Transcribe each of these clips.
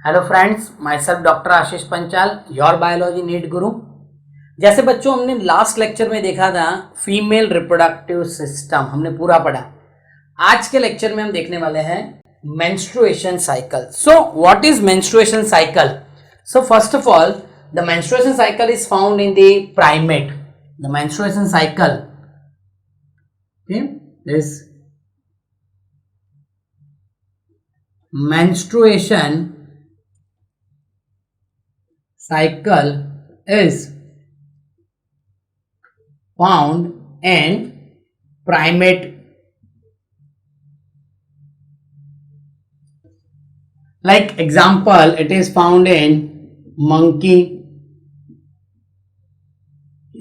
Hello friends, myself doctor Ashish Panchal, your biology NEET guru. जैसे बच्चों हमने लास्ट लेक्चर में देखा था फीमेल रिप्रोडक्टिव सिस्टम, हमने पूरा पढ़ा। आज के लेक्चर में हम देखने वाले हैं menstruation cycle. So what is menstruation cycle? So first of all, the menstruation cycle is found in the primate. The menstruation cycle is menstruation cycle is found in primate. Like example, it is found in monkey,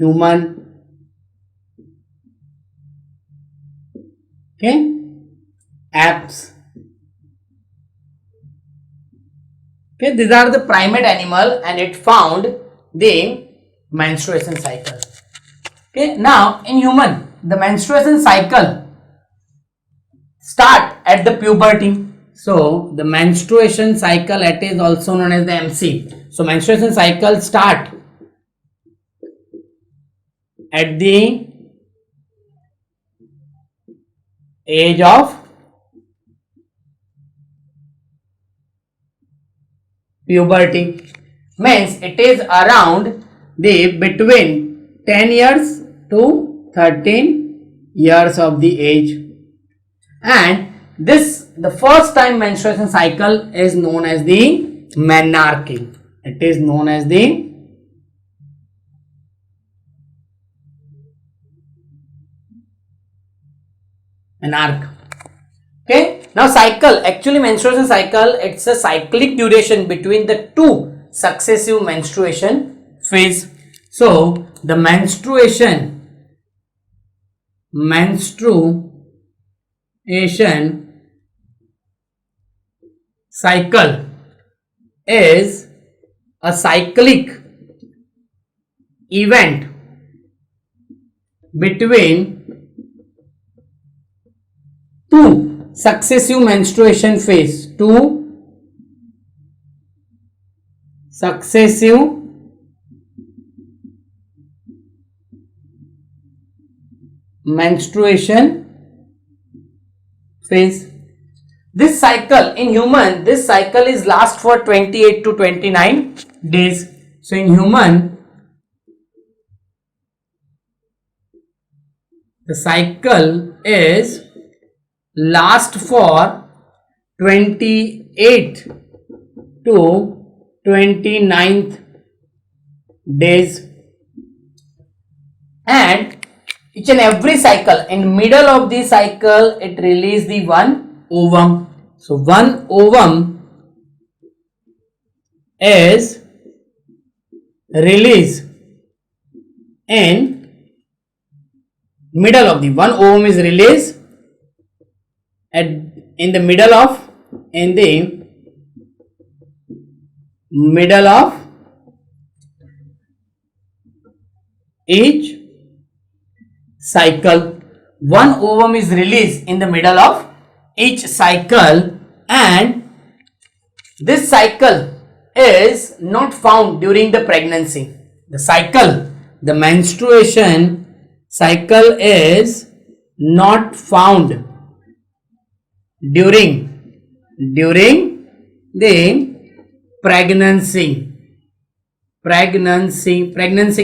human, okay, apes. Okay, these are the primate animal and it found the menstruation cycle. Okay, now in human, the menstruation cycle start at the puberty. So the menstruation cycle, it is also known as the MC. So menstruation cycle start at the age of puberty, means it is around the between 10 years to 13 years of the age, and this the first time menstruation cycle is known as the menarche. It is known as the menarche. Okay, now cycle, actually menstruation cycle, it's a cyclic duration between the two successive menstruation phase. So the menstruation cycle is a cyclic event between two successive menstruation phase, two successive menstruation phase. This cycle in human, this cycle is last for 28 to 29 days. So in human, the cycle is last for 28 to 29th days, and each and every cycle, in middle of the cycle, it release the one ovum. So one ovum is released in middle of the one ovum is released in the middle of each cycle. One ovum is released in the middle of each cycle, and this cycle is not found during the pregnancy. The menstruation cycle is not found during the pregnancy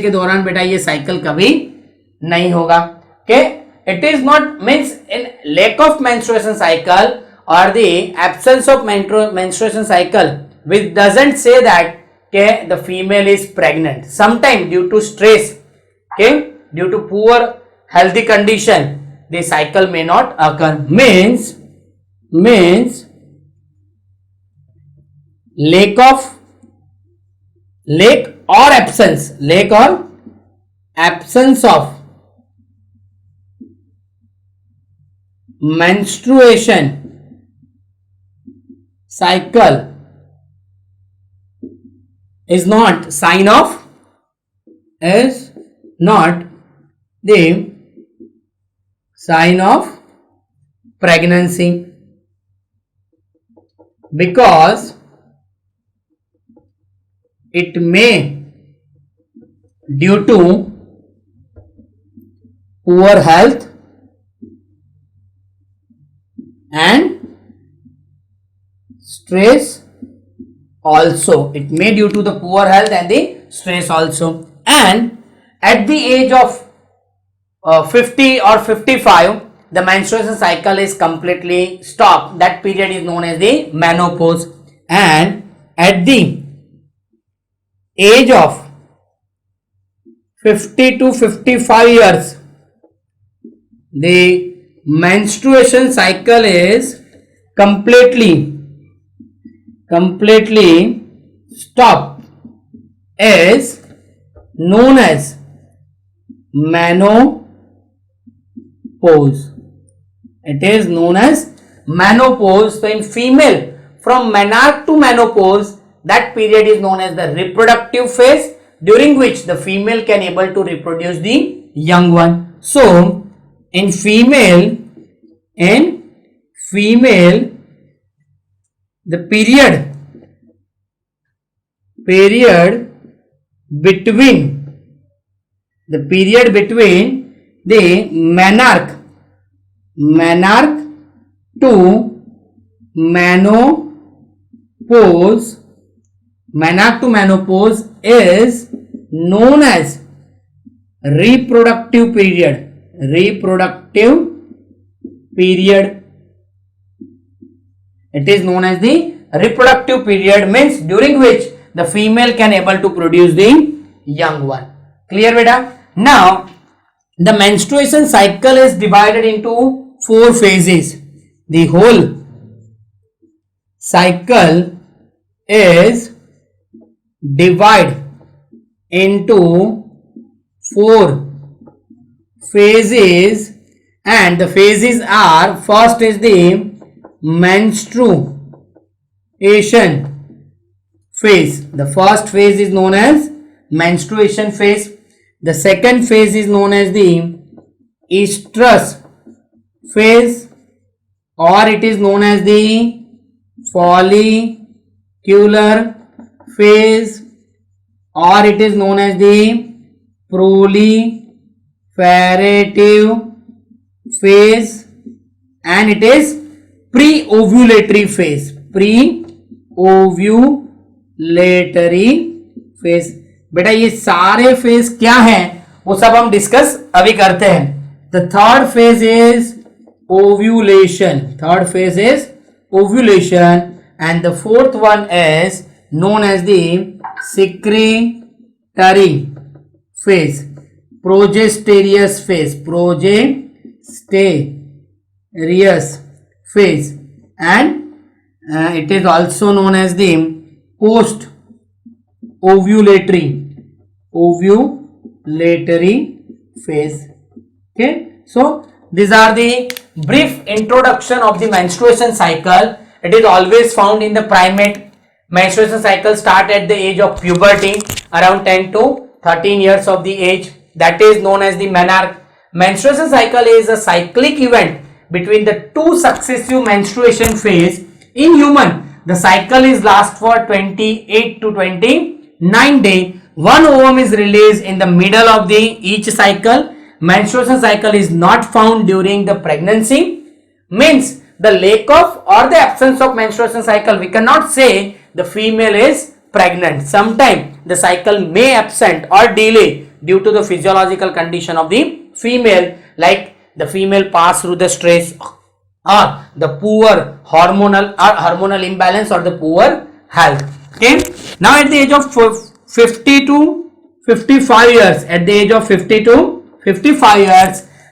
के दौरान बेटा ये cycle कभी नहीं होगा. Okay, it is not means in lack of menstruation cycle or the absence of menstruation cycle, which doesn't say that okay, the female is pregnant. Sometime due to stress, okay, due to poor healthy condition, the cycle may not occur. Means lack or absence of menstruation cycle is not sign of pregnancy, because it may due to poor health and stress also. It may due to the poor health and the stress also. And at the age of 50 or 55, the menstruation cycle is completely stopped. That period is known as the menopause. And at the age of 50 to 55 years, the menstruation cycle is completely stopped, is known as menopause. It is known as menopause. So in female, from menarche to menopause, that period is known as the reproductive phase, during which the female can able to reproduce the young one. So in female, the period between the menarche to menopause is known as reproductive period. It is known as the reproductive period, means during which the female can able to produce the young one. Clear beta? Now the menstruation cycle is divided into 4 phases. The whole cycle is divided into 4 phases, and the phases are: first is the menstruation phase. The first phase is known as menstruation phase. The second phase is known as the estrus phase, or it is known as the follicular phase, or it is known as the proliferative phase, and it is pre-ovulatory phase. बेटा ये सारे phase क्या हैं वो सब हम discuss अभी करते हैं. The third phase is ovulation. And the fourth one is known as the secretory phase, progesterous phase, and it is also known as the post ovulatory phase. Okay, so these are the brief introduction of the menstruation cycle. It is always found in the primate. Menstruation cycle start at the age of puberty, around 10 to 13 years of the age. That is known as the menarche. Menstruation cycle is a cyclic event between the 2 successive menstruation phase. In human, the cycle is last for 28 to 29 days. One ovum is released in the middle of the each cycle. Menstruation cycle is not found during the pregnancy. Means the lack of or the absence of menstruation cycle, we cannot say the female is pregnant. Sometimes the cycle may absent or delay due to the physiological condition of the female, like the female pass through the stress or the poor hormonal imbalance or the poor health. Okay, now at the age of 50 to 55 years,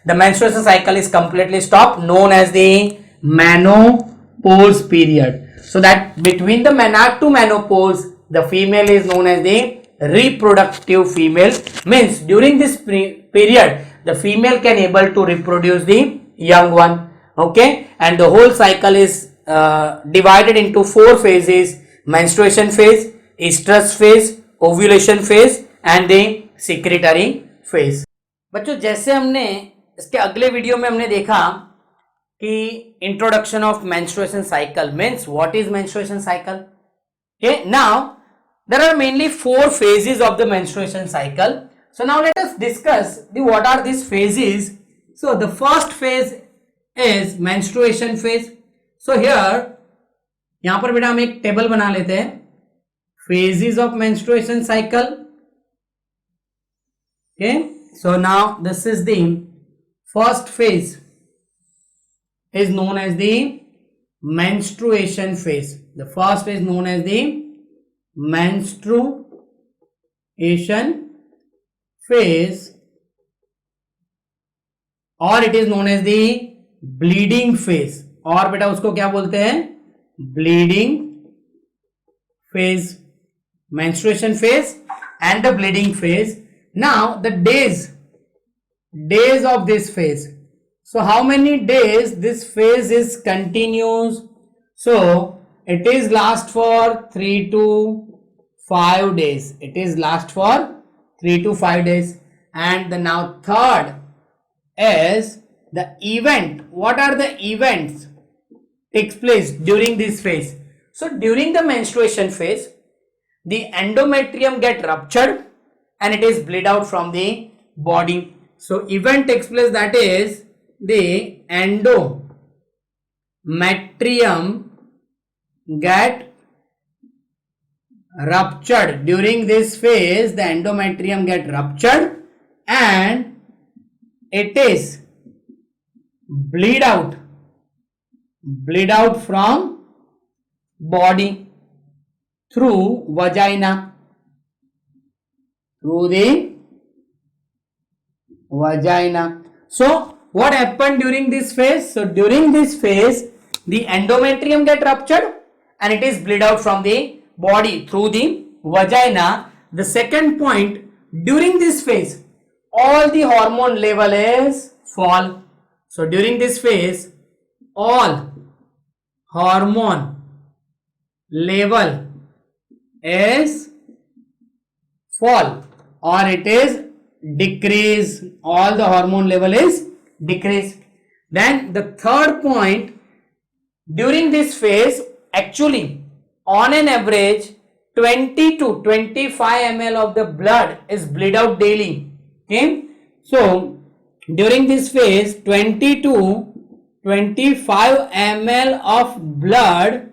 the menstruation cycle is completely stopped, known as the menopause period. So that between the menarche to menopause, the female is known as the reproductive female. Means during this period, the female can able to reproduce the young one. Okay, and the whole cycle is divided into 4 phases: menstruation phase, estrus phase, ovulation phase, and the secretory phase. बच्चों जैसे हमने इसके अगले video में हमने देखा कि introduction of menstruation cycle means what is menstruation cycle. Okay, now There are mainly 4 phases of the menstruation cycle. So now let us discuss what are these phases. So the first phase is menstruation phase. So here यहां पर बेटा हम एक table बना लेते हैं, phases of menstruation cycle. Okay, so now this is the first phase is known as the menstruation phase. The first is known as the menstruation phase, or it is known as the bleeding phase, और बेटा उसको क्या बोलते हैं, bleeding phase, menstruation phase and the bleeding phase. Now the days of this phase. So how many days this phase is continuous? So it is last for 3 to 5 days. It is last for 3 to 5 days. And the now third is the event. What are the events takes place during this phase? So during the menstruation phase, the endometrium get ruptured and it is bleed out from the body. So event takes place, that is the endometrium get ruptured. During this phase, the endometrium get ruptured and it is bleed out from body through vagina, through the vagina. So what happened during this phase? So during this phase, the endometrium get ruptured and it is bleed out from the body through the vagina. The second point, during this phase, all the hormone level is fall. So during this phase, all hormone level is fall or it is decrease. All the hormone level is decreased. Then the third point, during this phase, actually on an average 20 to 25 ml of the blood is bleed out daily. Okay, so during this phase 20 to 25 ml of blood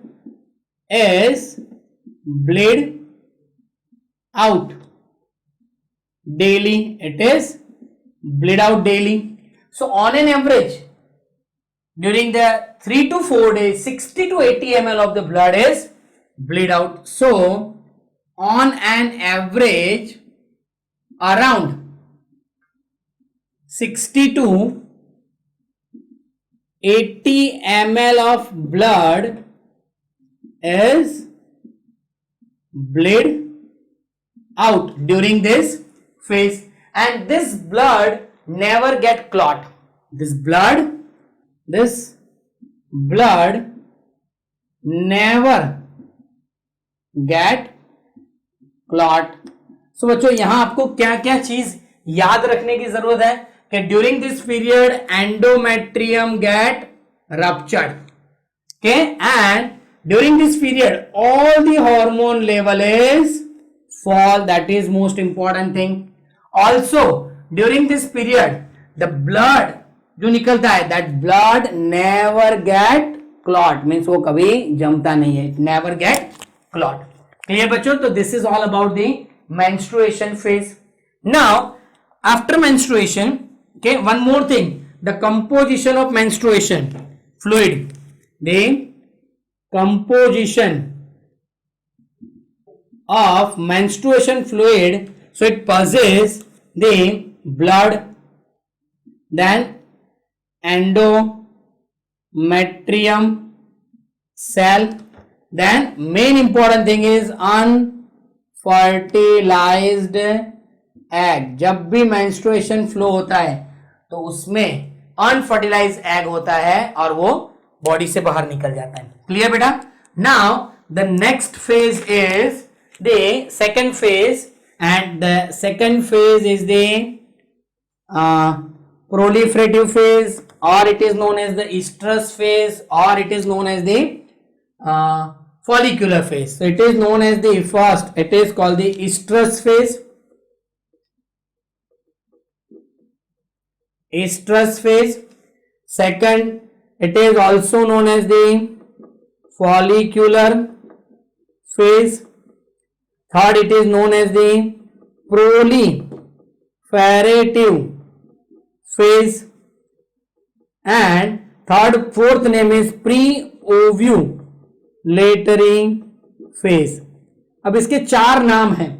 is bleed out daily. It is bleed out daily. So on an average, during the 3 to 4 days, 60 to 80 ml of the blood is bleed out. So on an average, around 60 to 80 ml of blood is bleed out during this phase, and this blood never get clot. This blood never get clot. So बच्चों यहां आपको क्या क्या चीज याद रखने की जरूरत है कि during this period endometrium get ruptured, okay, and during this period all the hormone level is fall. That is most important thing. Also during this period the blood जो निकलता है, that blood never get clot, means वो कभी जमता नहीं है, never get clot. Clear बच्चों? तो this is all about the menstruation phase. Now after menstruation, okay, one more thing, the composition of menstruation fluid. The composition of menstruation fluid, so it possesses the blood, then endometrium cell, then main important thing is unfertilized egg. जब भी menstruation flow होता है तो उसमें unfertilized egg होता है और वो बॉडी से बाहर निकल जाता है. क्लियर बेटा? Now the next phase is the second phase, and the second phase is the proliferative phase, or it is known as the estrus phase, or it is known as the follicular phase. So it is known as the first, it is called the estrus phase. Estrus phase. Second, it is also known as the follicular phase. Third, it is known as the proliferative phase. And fourth name is pre-ovulatory phase. अब इसके चार नाम हैं,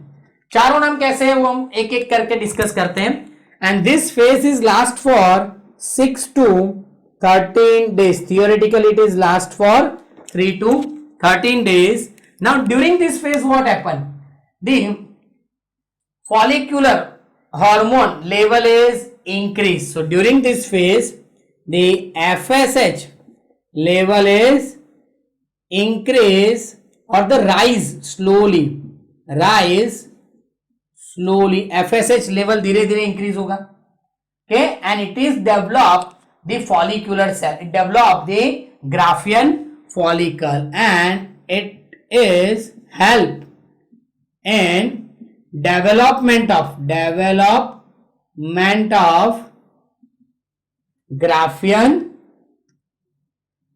चारों नाम कैसे हैं वो हम एक एक करके डिस्कस करते हैं. And this phase is last for 6 to 13 days. Theoretically, it is last for 3 to 13 days. Now, during this phase, what happened? The follicular hormone level is increased. So, during this phase, the FSH level is increase or the rise slowly. FSH level धीरे धीरे increase होगा. Okay, and it is develop the follicular cell. It develop the Graafian follicle, and it is help in development of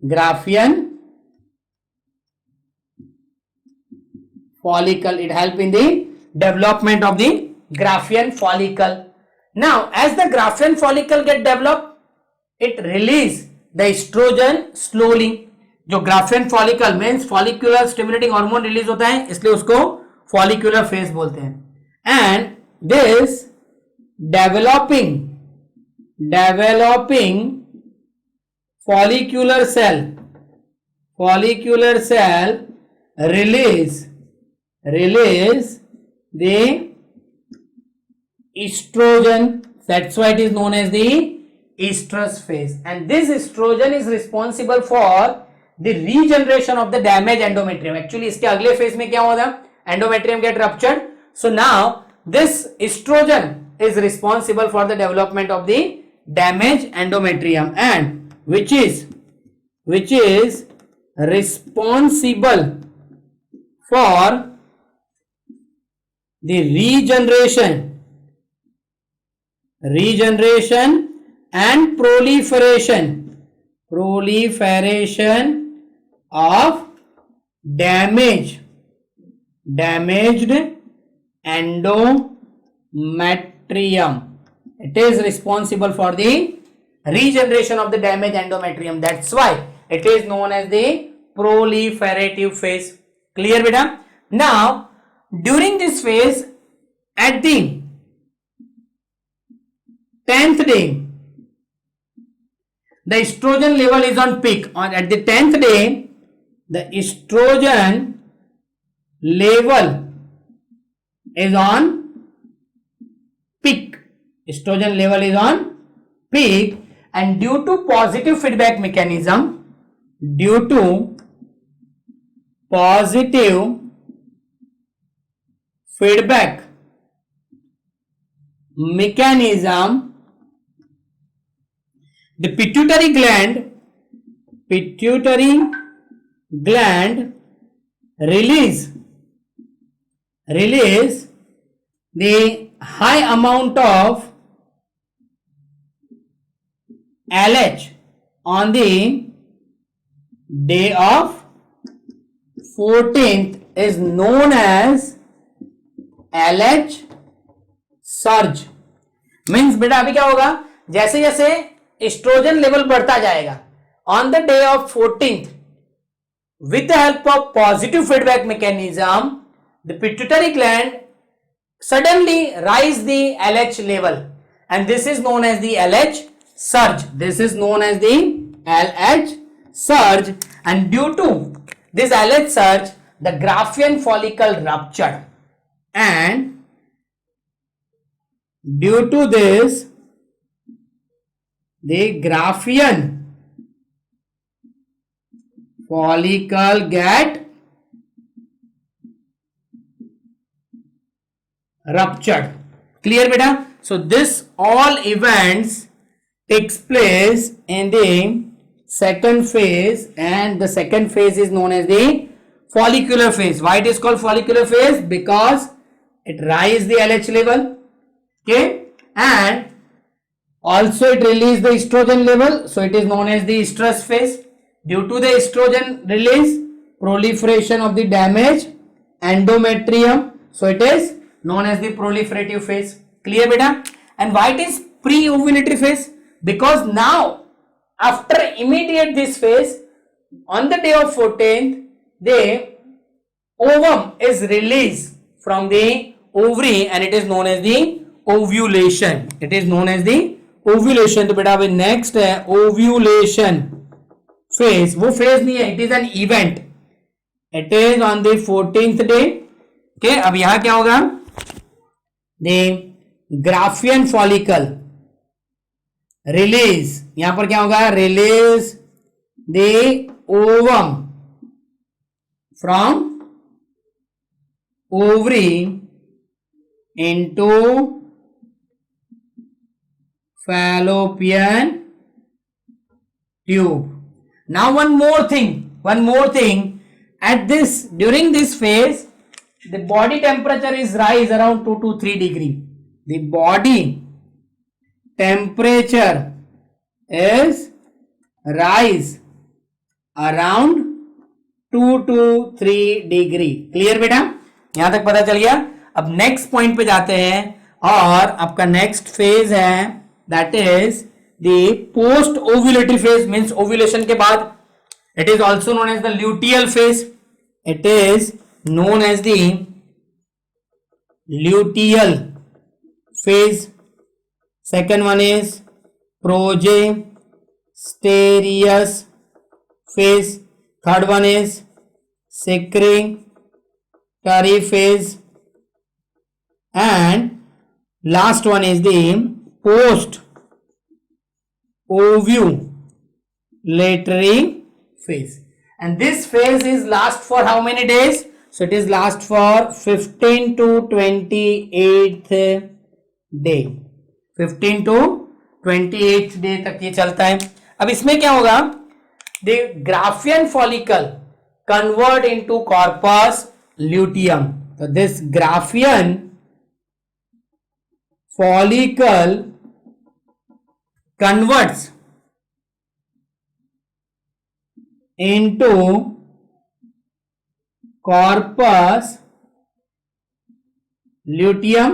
Graafian follicle. It help in the development of the Graafian follicle. Now, as the Graafian follicle get developed, it release the estrogen slowly. जो Graafian follicle means follicular stimulating hormone release होता है, इसलिए उसको follicular phase बोलते हैं. And this developing follicular cell release the estrogen. That's why it is known as the estrus phase. And this estrogen is responsible for the regeneration of the damaged endometrium. Actually, इसके अगले phase में क्या होता है? Endometrium get ruptured. So now this estrogen is responsible for the development of the damaged endometrium, and which is responsible for the regeneration and proliferation of damaged endometrium. It is responsible for the regeneration of the damaged endometrium. That's why it is known as the proliferative phase. Clear, beta? Now, during this phase, at the 10th day, the estrogen level is on peak. At the 10th day, the estrogen level is on peak. Estrogen level is on peak, and due to positive feedback mechanism, the pituitary gland release the high amount of LH on the day of 14th is known as LH surge. Means बेटा अभी क्या होगा, जैसे जैसे oestrogen level बढ़ता जाएगा on the day of 14th, with the help of positive feedback mechanism, the pituitary gland suddenly rise the LH level, and this is known as the LH surge. And due to this LH surge, the Graafian follicle ruptured, and due to this, the Graafian follicle get ruptured. Clear, beta? So this all events takes place in the second phase, and the second phase is known as the follicular phase. Why it is called follicular phase? Because it rise the LH level, okay, and also it release the estrogen level, so it is known as the estrus phase. Due to the estrogen release, proliferation of the damaged endometrium, so it is known as the proliferative phase. Clear beta? And why it is pre-ovulatory phase? Because now after immediate this phase, on the day of 14th, the ovum is released from the ovary and it is known as the ovulation. It is known as the ovulation. तो बेटा अभी next है ovulation phase. वो phase नहीं है, it is an event. It is on the 14th day. Okay, अब यहां क्या होगा? The Graafian follicle release. यहां पर क्या होगा? Release the ovum from ovary into fallopian tube. Now one more thing, at this, during this phase, the body temperature is rise around 2 to 3 degree. The body temperature is rise around 2 to 3 degree. Clear बेटा? यहां तक पता चल गया. अब next point पे जाते हैं और आपका नेक्स्ट फेज है, that is the post ovulatory phase, means ovulation के बाद. It is also known as the luteal phase. It is known as the luteal phase. Second one is progesterous phase. Third one is secretory phase, and last one is the post ovulatory phase. And this phase is last for how many days? So it is last for 15 to 28th day. 15 to 28th day तक ये चलता है. अब इसमें क्या होगा? The Graafian follicle convert into corpus luteum. So this Graafian follicle converts into corpus luteum,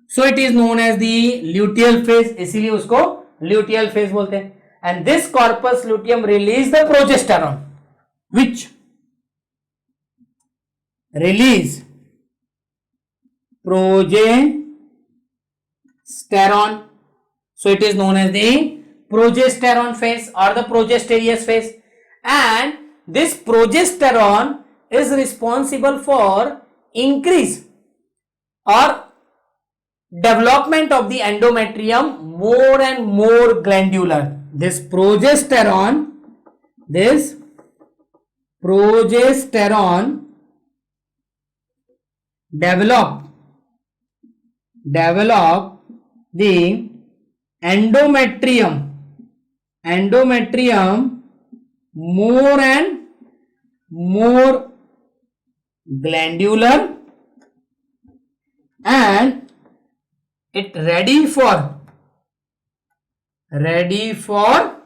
so it is known as the luteal phase. इसीलिए उसको luteal phase बोलते हैं. And this corpus luteum release the progesterone, which release progesterone, so it is known as the progesterone phase or the progesterous phase. And this progesterone is responsible for increase or development of the endometrium more and more glandular. This progesterone develop the endometrium more and more glandular, and it ready for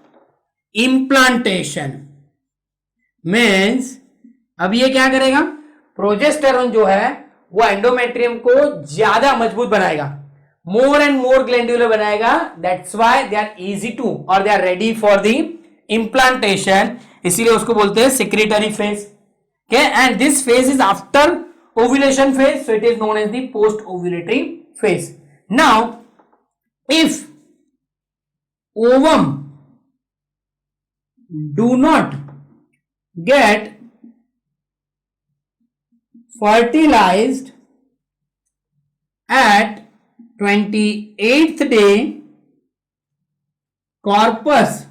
implantation. Means अब ये क्या करेगा? Progesterone जो है वो endometrium को ज्यादा मजबूत बनाएगा, मोर एंड मोर ग्लैंडुलर बनाएगा. That's why they are easy to और they are ready for the implantation. इसीलिए उसको बोलते हैं secretory phase. Okay, and this phase is after ovulation phase, so it is known as the post ovulatory phase. Now if ovum do not get fertilized at 28th day, corpus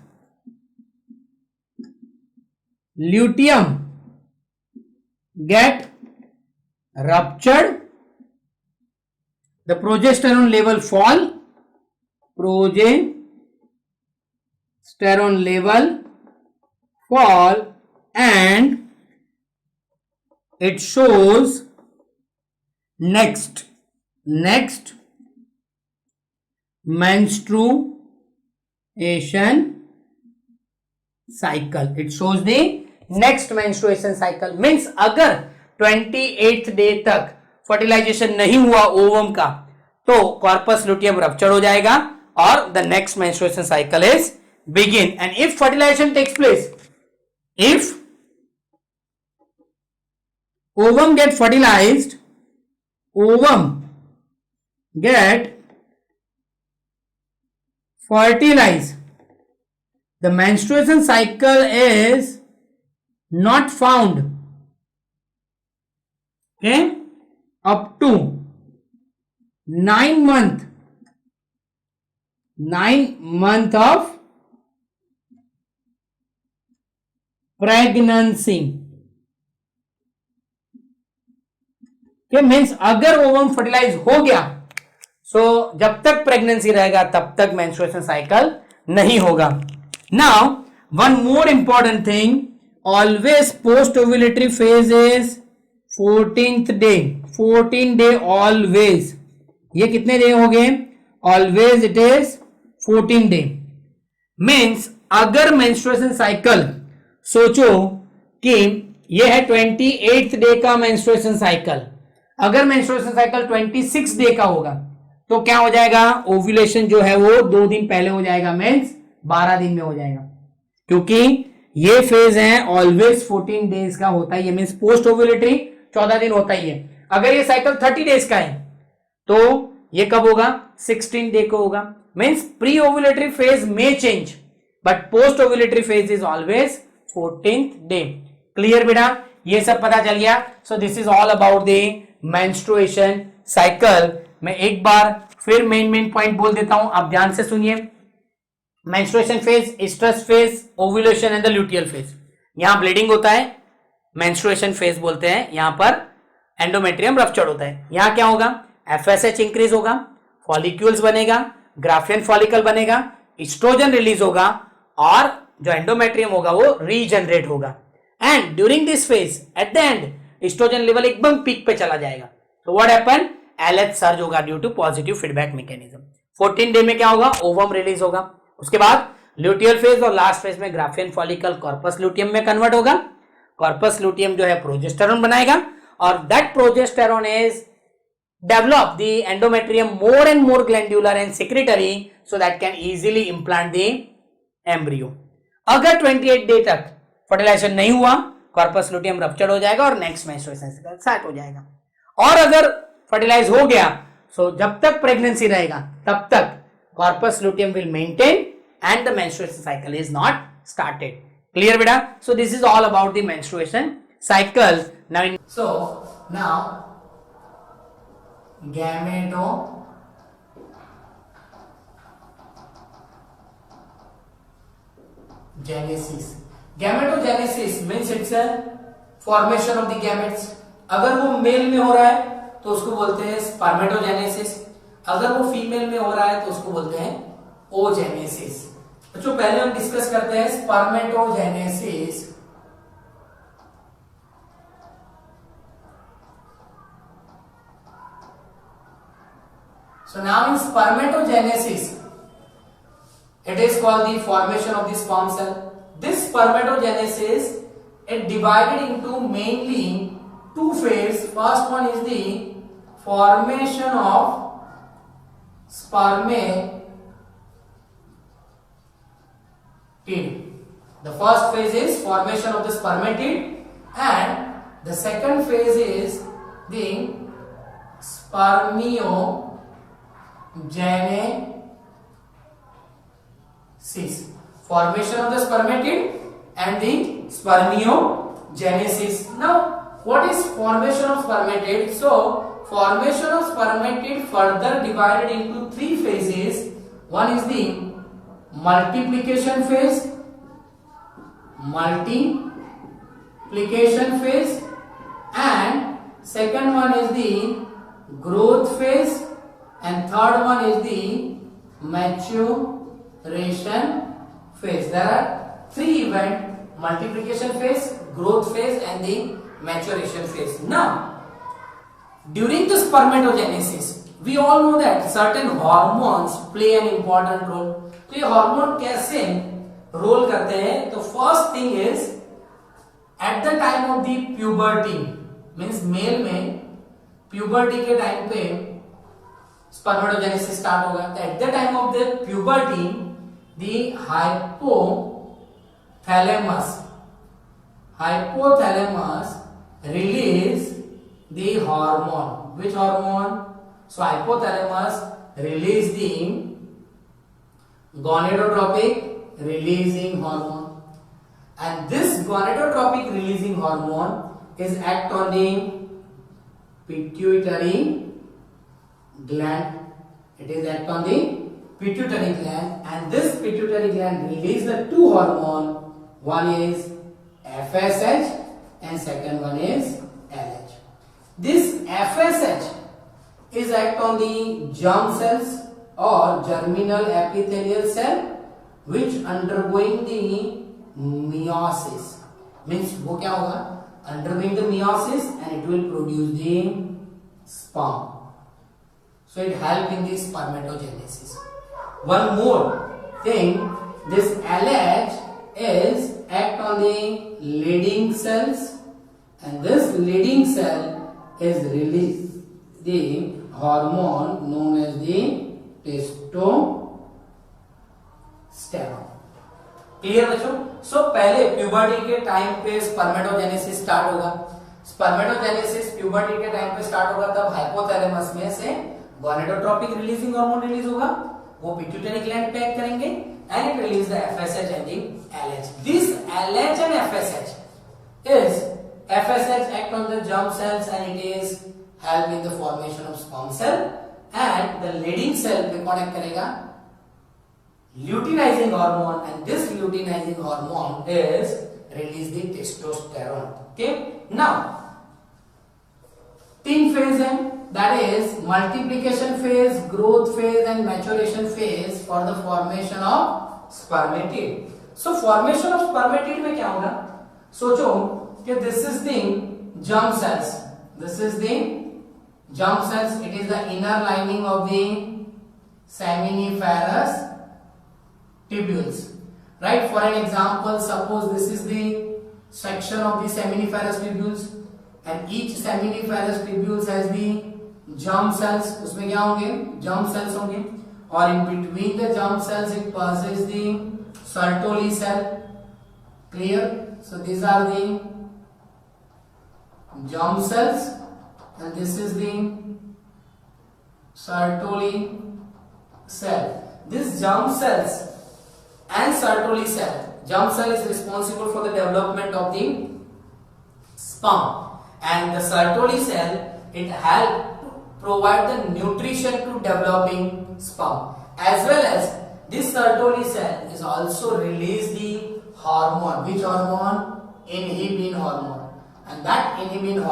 luteum get ruptured, the progesterone level fall, and it shows next menstruation cycle. It shows the next menstruation cycle. Means अगर 28th day तक fertilisation नहीं हुआ ovum का तो corpus luteum rupture हो जाएगा और the next menstruation cycle is begin. And if fertilization takes place, if ovum get fertilized, the menstruation cycle is not found, okay, up to 9 month of pregnancy. Means अगर ovum fertilise हो गया सो जब तक pregnancy रहेगा तब तक menstruation cycle नहीं होगा. Now one more important thing, always post ovulatory phase is 14th day. 14 day always. ये कितने डे हो गए? Always it is 14 day. Means अगर मेंस्ट्रुएशन साइकिल सोचो कि ये है 28th डे का मेंस्ट्रुएशन साइकिल, अगर मेंस्ट्रुएशन साइकिल 26 डे का होगा तो क्या हो जाएगा? ओव्यूलेशन जो है वो 2 दिन पहले हो जाएगा, मीन्स 12 दिन में हो जाएगा. क्योंकि ये फेज है ऑलवेज 14 डेज का होता है, ये मीन्स पोस्ट ओव्यूलेटरी 14 दिन होता ही है. अगर ये साइकिल 30 डेज का है तो ये कब होगा? 16 डे को होगा. मीन्स प्री ओव्यूलेटरी फेज में change but post ovulatory phase is always 14th day. Clear बेटा? ये सब पता चल गया. सो this is all about the menstruation cycle. मैं एक बार फिर मेन पॉइंट बोल देता हूं, आप ध्यान से सुनिए. Menstruation phase, estrus phase, ovulation and the luteal phase. यहां ब्लीडिंग होता है, मेंस्ट्रुएशन फेज बोलते हैं. यहां पर एंडोमेट्रियम रप्चर होता है. यहां क्या होगा? एफएसएच इंक्रीज होगा, फॉलिक्यूल्स बनेगा, ग्राफियन फॉलिकल बनेगा, एस्ट्रोजन रिलीज होगा और जो एंडोमेट्रियम होगा वो रीजनरेट होगा. And during this phase at the end estrogen level एकदम पीक पे चला जाएगा. तो व्हाट हैपन? एलएच सर्ज होगा due to positive feedback mechanism. 14 day में क्या होगा? ओवम रिलीज होगा. उसके बाद ल्यूटियल फेज और लास्ट फेज में ग्राफियन फॉलिकल कॉर्पस लुटियम में कन्वर्ट होगा. कॉर्पस लुटियम जो है प्रोजेस्टेरोन बनाएगा और that progesterone is develop the endometrium more and more glandular and secretary so that can easily implant the embryo. अगर 28 day तक फर्टिलाइजेशन नहीं हुआ कॉर्पस लुटियम रप्चर हो जाएगा और नेक्स्ट मेंस्ट्रुएशन साइकिल स्टार्ट हो जाएगा. और अगर फर्टिलाइज हो गया सो जब तक प्रेगनेंसी रहेगा तब तक corpus luteum will maintain and the menstruation cycle is not started. Clear बेटा? So this is all about the menstruation cycle. Now gametogenesis means it's a formation of the gametes. अगर वो मेल में हो रहा है तो उसको बोलते हैं स्पर्मेटोजेनेसिस, अगर वो फीमेल में हो रहा है तो उसको बोलते हैं ओजेनेसिस. बच्चों पहले हम डिस्कस करते हैं spermatogenesis. So now in spermatogenesis, it is called the formation of the sperm cell. This spermatogenesis is divided into mainly two phases. First one is the formation of spermatid. The first phase is formation of the spermatid and the second phase is the spermiogenesis. Formation of the spermatid and the spermiogenesis. Now what is formation of spermatid? So formation of spermatid further divided into 3 phases. One is the multiplication phase, and second one is the growth phase and third one is the maturation phase. There are 3 events: multiplication phase, growth phase and the maturation phase. Now, during the spermatogenesis, we all know that certain hormones play an important role. तो ये hormone कैसे role करते हैं? तो first thing is at the time of the puberty, means male में puberty के time पे spermatogenesis start होगा. तो at the time of the puberty the hypothalamus release the hormone. Which hormone? So hypothalamus release the gonadotropic releasing hormone, and this gonadotropic releasing hormone is act on the pituitary gland. It is act on the pituitary gland, and this pituitary gland release the two hormone. One is FSH and second one is LH. This FSH is act on the germ cells or germinal epithelial cell which undergoing the meiosis. Means वो क्या होगा? Undergoing the meiosis and it will produce the sperm. So it help in the spermatogenesis. One more thing, this LH is act on the leading cells, and this leading cell is release the hormone known as the testosterone. Clear बच्चों? सो पहले puberty के time पे spermatogenesis start होगा. Spermatogenesis puberty के time पे start होगा, तब hypothalamus में से गोनाडोट्रोपिक रिलीजिंग हार्मोन रिलीज होगा, वो पिट्यूटरी ग्लैंड पे एक्ट करेंगे and it release the FSH and the LH. This LH and FSH act on the germ cells and it is help in the formation of sperm cell, and the leading cell पे कौन act करेगा? Luteinizing hormone, and this luteinizing hormone is release the testosterone. Okay, now तीन phase है, that is multiplication phase, growth phase and maturation phase for the formation of spermatid. So formation of spermatid में क्या होगा? सोचो कि this is the germ cells. This is the germ cells. It is the inner lining of the seminiferous tubules. Right? For an example, suppose this is the section of the seminiferous tubules, and each seminiferous tubules has the germ cells. उसमें क्या होंगे? Germ cells होंगे, और in between the germ cells it passes the Sertoli cell. Clear? So these are the germ cells, and this is the Sertoli cell. This germ cells and Sertoli cell. Germ cell is responsible for the development of the sperm, and the Sertoli cell, it help provide the nutrition to developing sperm, as well as this Sertoli cell is also release the hormone. Which hormone? Inhibin hormone, and that inhibin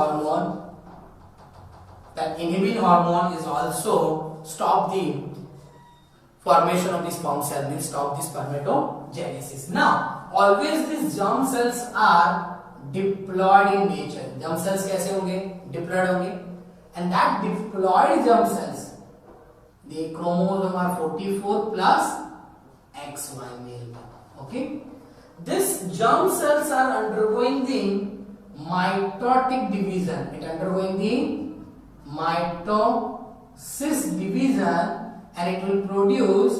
hormone is also stop the formation of the sperm cell, means stop the spermatogenesis. Now always these germ cells are diploid in nature. Germ cells कैसे होंगे? Diploid होंगे, and that diploid germ cells, the chromosome are 44 plus XY male. Okay, this germ cells are undergoing the mitotic division. It undergoing the mitosis division, and it will produce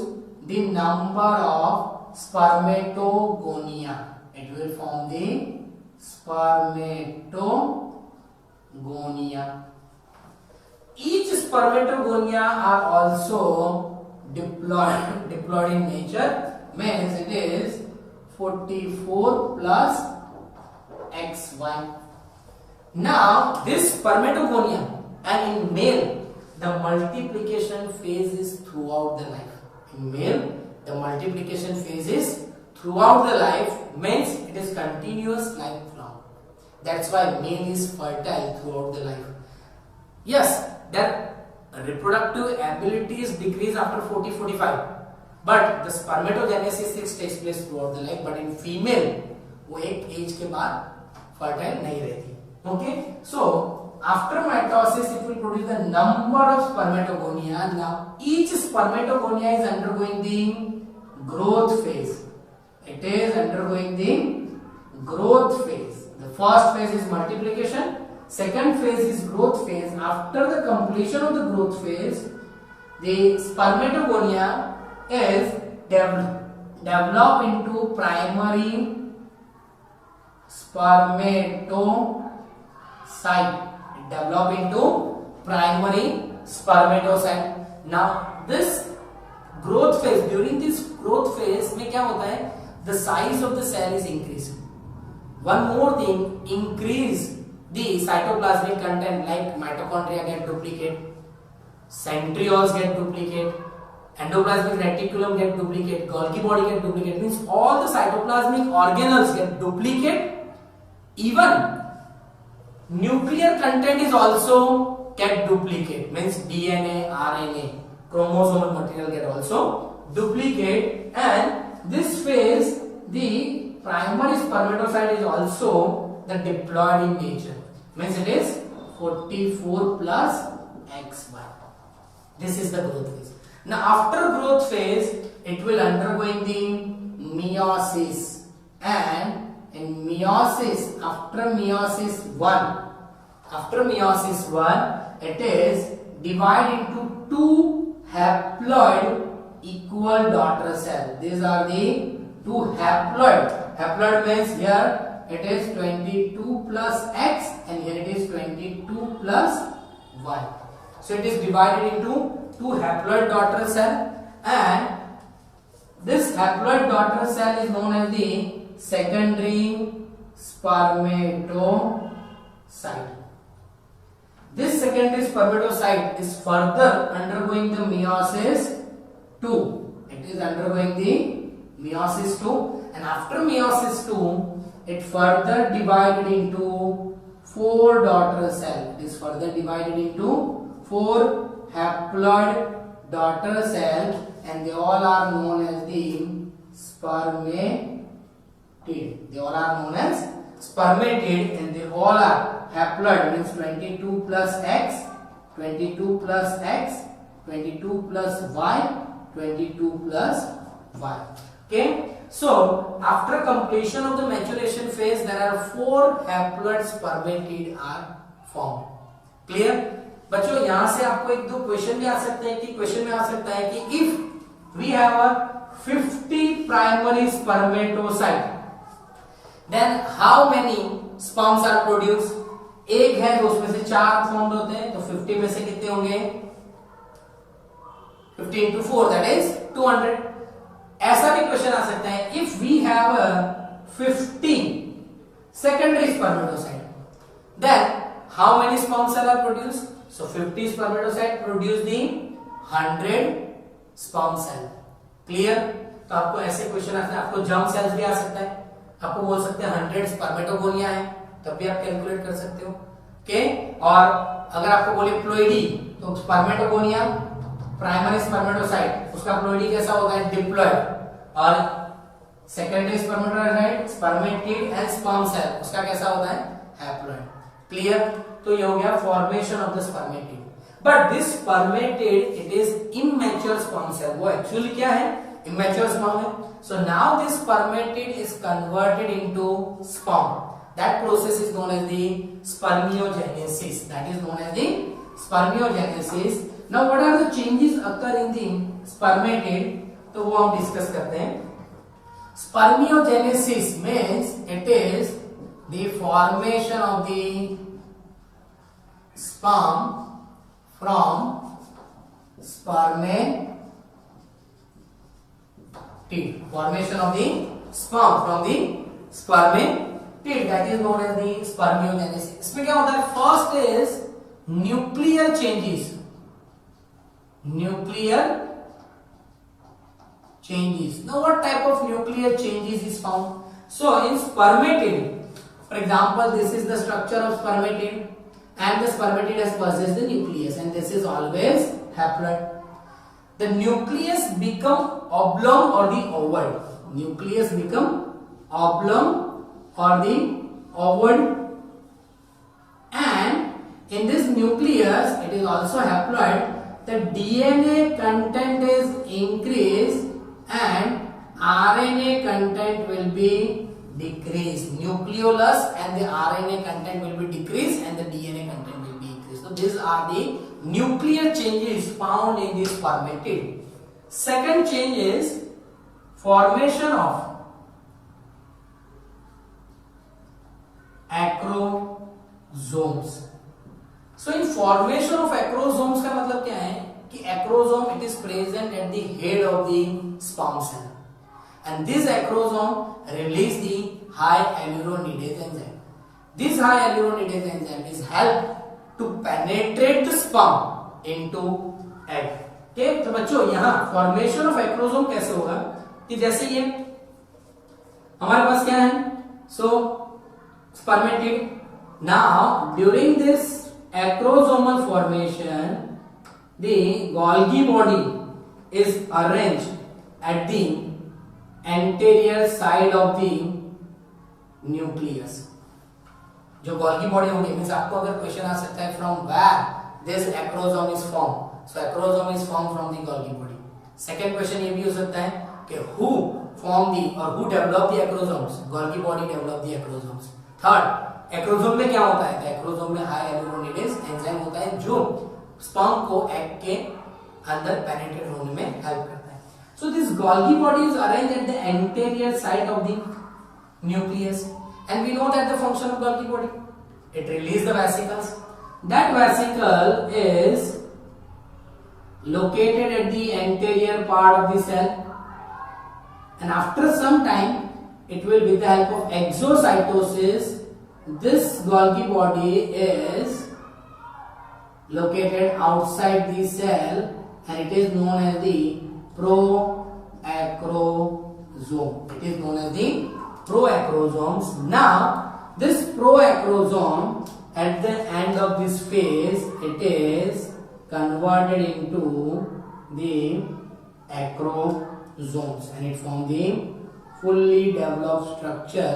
the number of spermatogonia. It will form the spermatogonia. Each spermatogonia are also diploid in nature, means it is 44 plus XY. Now this spermatogonia, and in male the multiplication phase is throughout the life. In male the multiplication phase is throughout the life, means it is continuous lifelong. That's why male is fertile throughout the life. Yes, their reproductive abilities decrease after 40-45, but the spermatogenesis takes place throughout the life. But in female वो एक as के बाद fertile नहीं रहती. Okay, so after mitosis it will produce the number of spermatogonia. Now each spermatogonia is undergoing the growth phase. It is undergoing the growth phase. The first phase is multiplication, second phase is growth phase. After the completion of the growth phase, the spermatogonia is develop into primary spermatocyte. It develop into primary spermatocyte. Now this growth phase, during this growth phase में क्या होता है, the size of the cell is increasing. One more thing, increase the cytoplasmic content, like mitochondria get duplicate, centrioles get duplicate, endoplasmic reticulum get duplicate, Golgi body get duplicate. Means all the cytoplasmic organelles get duplicate. Even nuclear content is also get duplicate. Means DNA, RNA, chromosomal material get also duplicate. And this phase, the primary spermatocyte is also the diploid in nature. Means it is 44 plus XY. This is the growth phase. Now after growth phase, it will undergoing the meiosis. And in meiosis, after meiosis 1, it is divided into two haploid equal daughter cell. These are the two haploid. Haploid means here it is 22 plus X and here it is 22 plus Y. So it is divided into two haploid daughter cell, and this haploid daughter cell is known as the secondary spermatocyte. This secondary spermatocyte is further undergoing the meiosis 2. It is undergoing the meiosis 2, and after meiosis 2, it further divided into 4 daughter cell. It is further divided into 4 haploid daughter cell, and they all are known as the spermatid. They all are known as spermatid, and they all are haploid. Means 22 plus X, 22 plus X, 22 plus Y, 22 plus Y. Okay, so after completion of the maturation phase, there are 4 haploid spermatid are formed. Clear? बच्चों यहां से आपको एक दो question भी आ सकते हैं कि क्वेश्चन में आ सकता है कि if we have a 50 primary spermatocyte, then how many sperms are produce? एक है तो उसमें से 4 फॉर्म्ड होते हैं, तो 50 में से कितने होंगे? 50 into 4, that is 200. ऐसा भी क्वेश्चन आ सकता है, if we have 50 secondary spermatocyte, then how many sperm cell are produce? So 50 spermatocyte produce the 100 sperm cell. Clear? तो आपको ऐसे क्वेश्चन आते हैं, आपको जर्म सेल्स भी आ सकता है, आपको बोल सकते हैं 100 स्पर्मेटोगोनिया है, तब भी आप कैलकुलेट कर सकते हो. ओके, और अगर आपको बोले प्लोइडी, तो स्पर्मेटोगोनिया प्राइमरी स्पर्मेटोसाइट, उसका प्लोइडी कैसा होगा? डिप्लॉइड. और secondary spermatocyte spermatid and sperm cell, उसका कैसा होता है? हैप्लॉइड. क्लियर? तो ये हो गया formation of the spermatid. But this spermatid it is immature sperm cell. वो एक्चुअली क्या है? इमैच्योर स्पर्म है. So now this spermatid is converted into sperm. That process is known as the spermiogenesis. That is known as the spermiogenesis. Now what are the changes occur in the spermatid? तो वो हम discuss करते हैं. Spermiogenesis means it is the formation of the sperm from spermatid. Formation of the sperm from the spermatid, that is known as the spermiogenesis. इसमें क्या होता है? First is nuclear changes. Nuclear changes. Now what type of nuclear changes is found? So in spermatid, for example, this is the structure of spermatid, and the spermatid has possessed the nucleus, and this is always haploid. The nucleus become oblong or the ovoid. Nucleus become oblong or the ovoid In this nucleus, it is also haploid. The DNA content is increased and RNA content will be decreased. Nucleolus and the RNA content will be decreased and the DNA content will be increased. So these are the nuclear changes found in this spermatid. Second change is formation of acrosomes. So in formation of acrosomes का मतलब क्या है कि acrosome it is present at the head of the sperm cell and this acrosome release the high hyaluronidase enzyme. This high hyaluronidase enzyme is help to penetrate the sperm into egg. Okay, तो बच्चों यहाँ formation of acrosome कैसे होगा कि जैसे ये हमारे पास क्या है so spermatid. Now during this acrosomal formation the Golgi body is arranged at the anterior side of the nucleus. जो Golgi body होगी मीन्स आपको अगर क्वेश्चन आ सकता है from where this acrosome is formed. So acrosome is formed from the Golgi body. Second question ये भी हो सकता है कि who form the or who develop the acrosomes. Golgi body develop the acrosomes. Third, acrosome में क्या होता है? एक्रोसोम में हाई हाइलुरोनिडेज एंजाइम होता है जो स्पर्म को एग के अंदर पेनिट्रेट होने में हेल्प करता है. So this Golgi body is arranged at the anterior side of the nucleus and we know that the function of Golgi body it release the vesicles. That vesicle is located at the anterior part of the cell and after some time it will with the help of exocytosis this Golgi body is located outside the cell and it is known as the proacrosome. It is known as the proacrosomes. Now this proacrosome at the end of this phase it is converted into the acrosomes and it forms the fully developed structure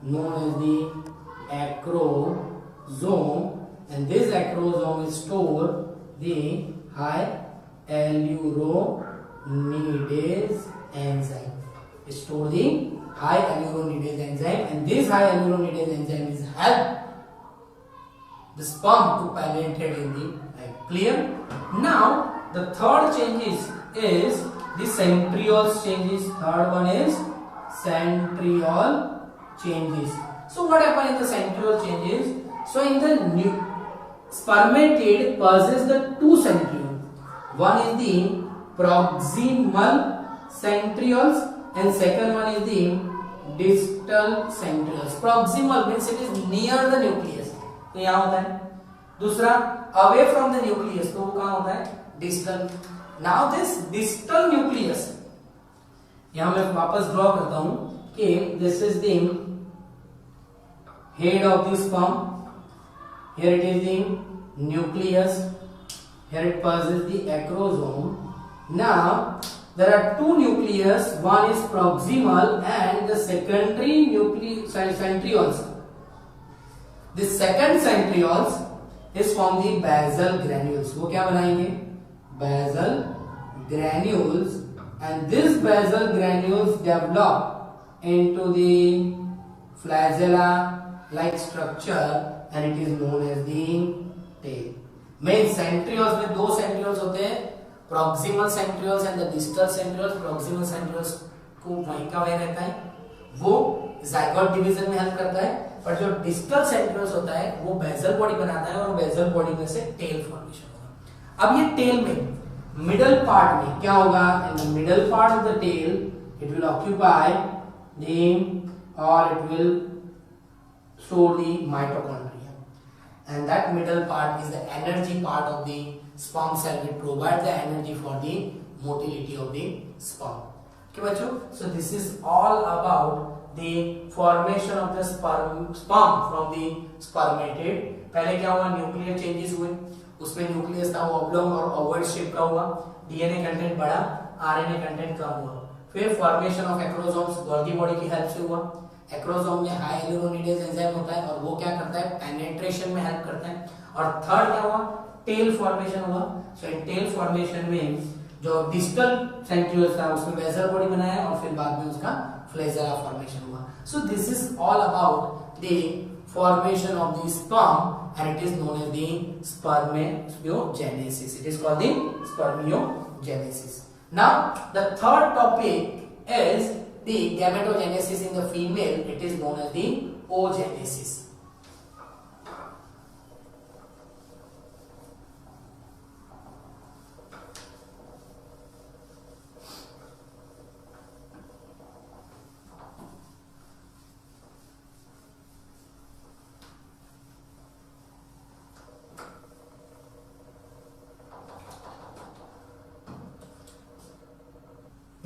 known as the acrosome and this acrosome is store the high hyaluronidase enzyme. It store the high hyaluronidase enzyme and this high hyaluronidase enzyme is help the sperm to penetrate in the egg. Clear? Now the third changes is the centrioles changes. Third one is centriole changes. So what happen in the centriole changes? So in the new spermatid possess the two centrioles. One is the proximal centrioles and second one is the distal centrioles. Proximal means it is near the nucleus. तो यहाँ होता है. दूसरा away from the nucleus तो वो कहाँ होता है? Distal. Now this distal nucleus यहाँ मैं वापस ड्रॉ करता हूँ कि this is the head of the sperm. Here it is the nucleus. Here it possesses the acrosome. Now there are two nucleus. One is proximal and the secondary centrioles. The second centrioles is from the basal granules. वो क्या बनाएंगे? Basal granules and this basal granules develop into the flagella like structure and it is known as the tail. Main centrioles में दो centrioles होते हैं, proximal centrioles and the distal centrioles. Proximal centrioles को वहीं का वहीं रहता है, वो zygote division में हेल्प करता है, पर जो distal centrioles होता है वो basal body बनाता है और basal body में से tail formation होगा. अब ये tail में middle part में क्या होगा? In the middle part of the tail it will occupy the or it will store the mitochondria and that middle part is the energy part of the sperm cell. It provides the energy for the motility of the sperm. Okay बच्चों, so this is all about the formation of the sperm from the spermatid. पहले क्या हुआ? Nuclear changes हुए, उसमें nucleus था वो ऑब्लोंग और Oval shape का हुआ, डीएनए कंटेंट बढ़ा, आरएनए कंटेंट कम हुआ. फिर फॉर्मेशन ऑफ एक्रोसोम्स गोल्गी बॉडी की हेल्प से हुआ. एक्रोसोम में हाई हियालुरोनिडेज एंजाइम होता है और वो क्या करता है, पेनिट्रेशन में हेल्प करता है। और थर्ड क्या हुआ, टेल फॉर्मेशन हुआ। सो इन टेल फॉर्मेशन में जो डिस्टल सेंट्रियोल्स था उसमें वेसल बॉडी बनाया और फिर बाद में उसका फ्लेजेला फॉर्मेशन हुआ। सो this is all about the formation of the sperm and it is known as the spermiogenesis. It is called the spermiogenesis. Now the third topic is the gametogenesis in the female. It is known as the oogenesis.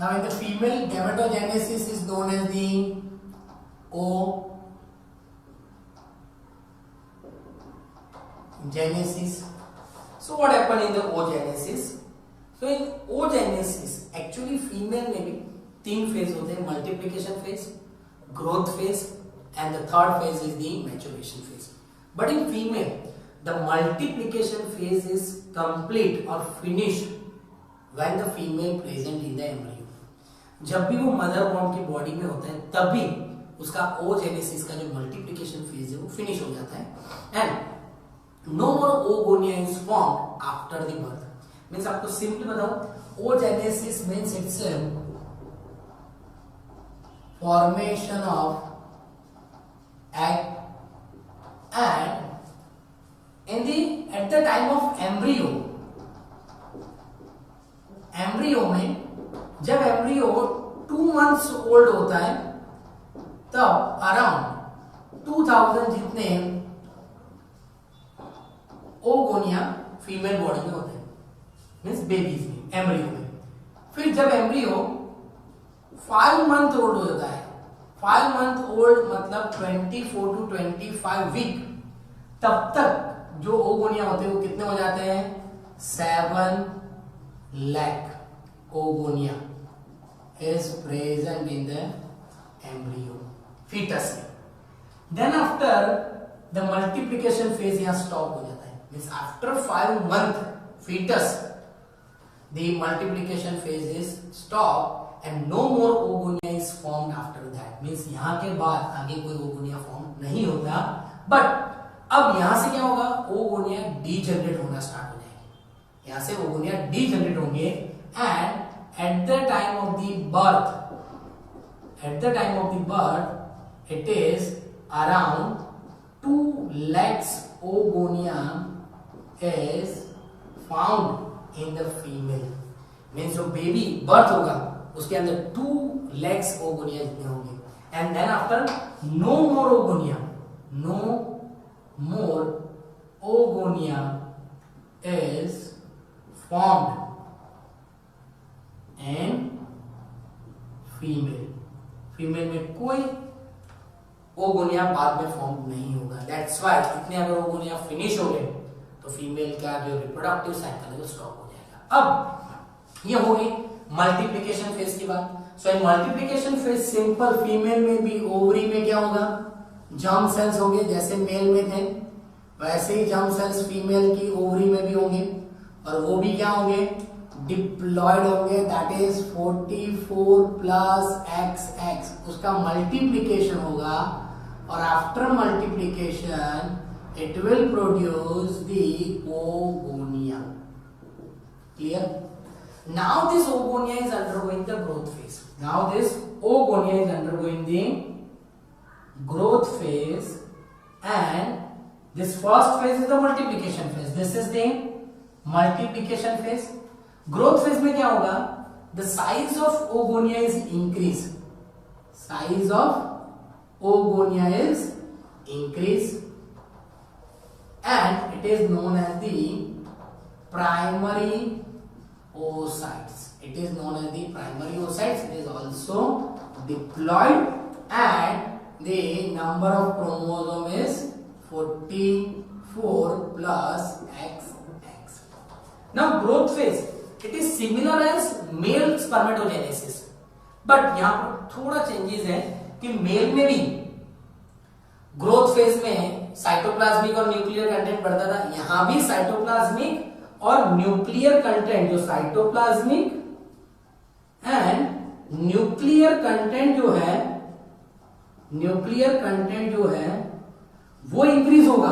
Now in the female, gametogenesis is known as the oogenesis. So what happened in the oogenesis? So in oogenesis, actually female में भी 3 phase होते हैं, multiplication phase, growth phase and the third phase is the maturation phase. But in female, the multiplication phase is complete or finished when the female present in the embryo. जब भी वो mother warm की body में होता है तभी उसका oogenesis का जो मल्टीप्लिकेशन फेज है वो फिनिश हो जाता है and no more oogonia is formed after the birth. Means आपको सिंपली बताऊं, oogenesis means it's formation of egg and at the time of embryo में जब एम्ब्रियो 2 months ओल्ड होता है तब अराउंड 2000 जितने oogonia फीमेल बॉडी में होते हैं, मींस बेबीज में, एम्ब्रियो में। फिर जब एम्ब्रियो 5 month ओल्ड हो जाता है, 5 month ओल्ड मतलब 24 to 25 वीक, तब तक जो oogonia होते हैं वो कितने हो जाते हैं, 7 lakh oogonia is present in the embryo fetus. Then after the multiplication phase यहाँ stop हो जाता है, means after 5 month fetus the multiplication phase is stop and no more oogonia is formed after that. means यहाँ के बाद आगे कोई oogonia form नहीं होता, but अब यहाँ से क्या होगा, oogonia degenerate होना स्टार्ट हो जाएगी, यहाँ से oogonia degenerate होंगे and at the time of the birth it is around 2 lakhs oogonia is found in the female. means जो बेबी बर्थ होगा उसके अंदर 2 lakhs oogonia जितने होंगे and then after no more oogonia is formed and female में कोई oogonia बाद में फॉर्म नहीं होगा। दैट्स व्हाई इतने अगर oogonia फिनिश हो गए तो फीमेल का जो रिप्रोडक्टिव साइकिल है वो स्टॉप हो जाएगा। अब ये हो गई मल्टीप्लिकेशन फेज की बात। So in multiplication phase simple female में भी ओवरी में क्या होगा, जर्म सेल्स होंगे, जैसे मेल में थे वैसे ही जर्म सेल्स फीमेल की ओवरी में भी होंगे और वो भी क्या होंगे, डिप्लॉयड होंगे, दैट इज 44 प्लस XX, उसका मल्टीप्लिकेशन होगा और after multiplication it will produce the oogonia। Clear? Now this oogonia is undergoing the growth phase. Now this oogonia is undergoing the growth phase and this first phase is the multiplication phase. This is the multiplication phase. Growth phase में क्या होगा, the size of oogonia is increase, size of oogonia is increase and it is known as the primary oocytes. It is known as the primary oocytes. It is also diploid and the number of chromosome is 44 plus XX. Now growth phase, it is similar as male spermatogenesis, but यहाँ पर थोड़ा changes है कि mail में भी growth phase में cytoplasmic और nuclear content बढ़ता था, यहां भी साइटोप्लाज्मिक और न्यूक्लियर कंटेंट, जो साइटोप्लाज्मिक एंड न्यूक्लियर कंटेंट जो है, न्यूक्लियर कंटेंट जो है वो इंक्रीज होगा,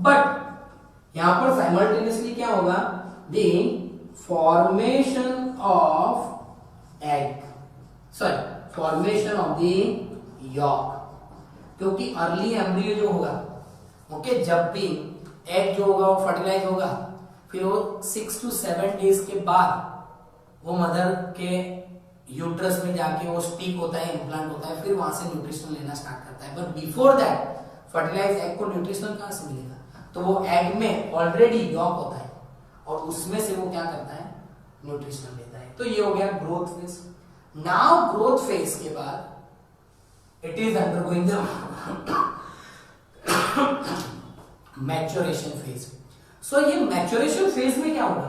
बट यहां पर साइमल्टेनियसली क्या होगा, the formation of egg, sorry formation of the yolk, क्योंकि अर्ली एम्ब्रियो जो होगा, ओके, जब भी एग जो होगा वो फर्टिलाइज होगा, फिर वो 6 to 7 डेज के बाद वो मदर के यूट्रस में जाके वो स्पीक होता है, इम्प्लांट होता है, फिर वहां से न्यूट्रिशन लेना स्टार्ट करता है। But before that fertilize egg को न्यूट्रिशन कहां से मिलेगा, तो वो एग में ऑलरेडी यॉक होता है और उसमें से वो क्या करता है, न्यूट्रिशन लेता है। तो ये हो गया growth phase. Now growth phase के बाद it is undergoing the maturation phase. So ये मैच्योरेशन फेज में क्या होगा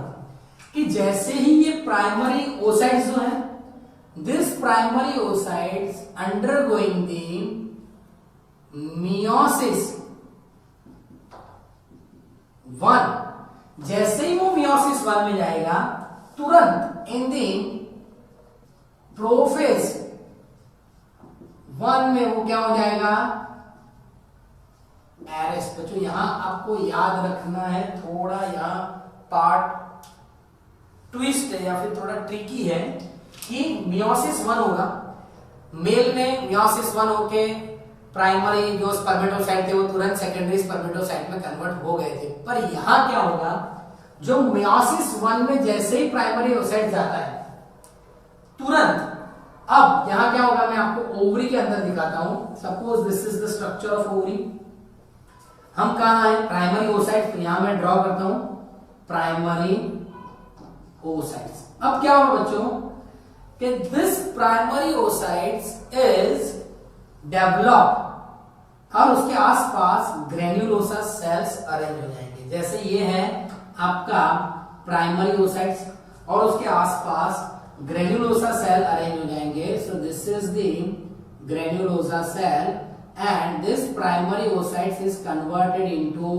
कि जैसे ही ये प्राइमरी ओसाइट्स जो है, this primary oocytes undergoing the meiosis 1, जैसे ही वो मियोसिस 1 में जाएगा, तुरंत इन दी प्रोफेज 1 में वो क्या हो जाएगा, एरेस्ट। बच्चों यहां आपको याद रखना है, थोड़ा यहां पार्ट ट्विस्ट है या फिर थोड़ा ट्रिकी है कि मियोसिस 1 होगा, मेल में मियोसिस 1 होके प्राइमरी जो स्पर्मेटोसाइट थे वो तुरंत सेकेंडरी स्पर्मेटोसाइट में कन्वर्ट हो गए थे। पर यहां क्या होगा, जो मियोसिस 1 में जैसे ही प्राइमरी ओसाइट जाता है, तुरंत अब यहां क्या होगा, मैं आपको ओवरी के अंदर दिखाता हूं। Suppose this is the structure of ovary, हम कहां है, प्राइमरी ओसाइट, तो यहां मैं ड्रॉ करता हूं प्राइमरी ओसाइट्स। अब क्या होगा बच्चों कि this primary oocytes is develop और उसके आसपास ग्रेन्युलोसा सेल्स अरेंज हो जाएंगे। जैसे ये है आपका प्राइमरी ओसाइट्स और उसके आसपास ग्रेन्युलोसा सेल अरेंज हो जाएंगे। So this is the granulosa cell and this primary oocytes is converted into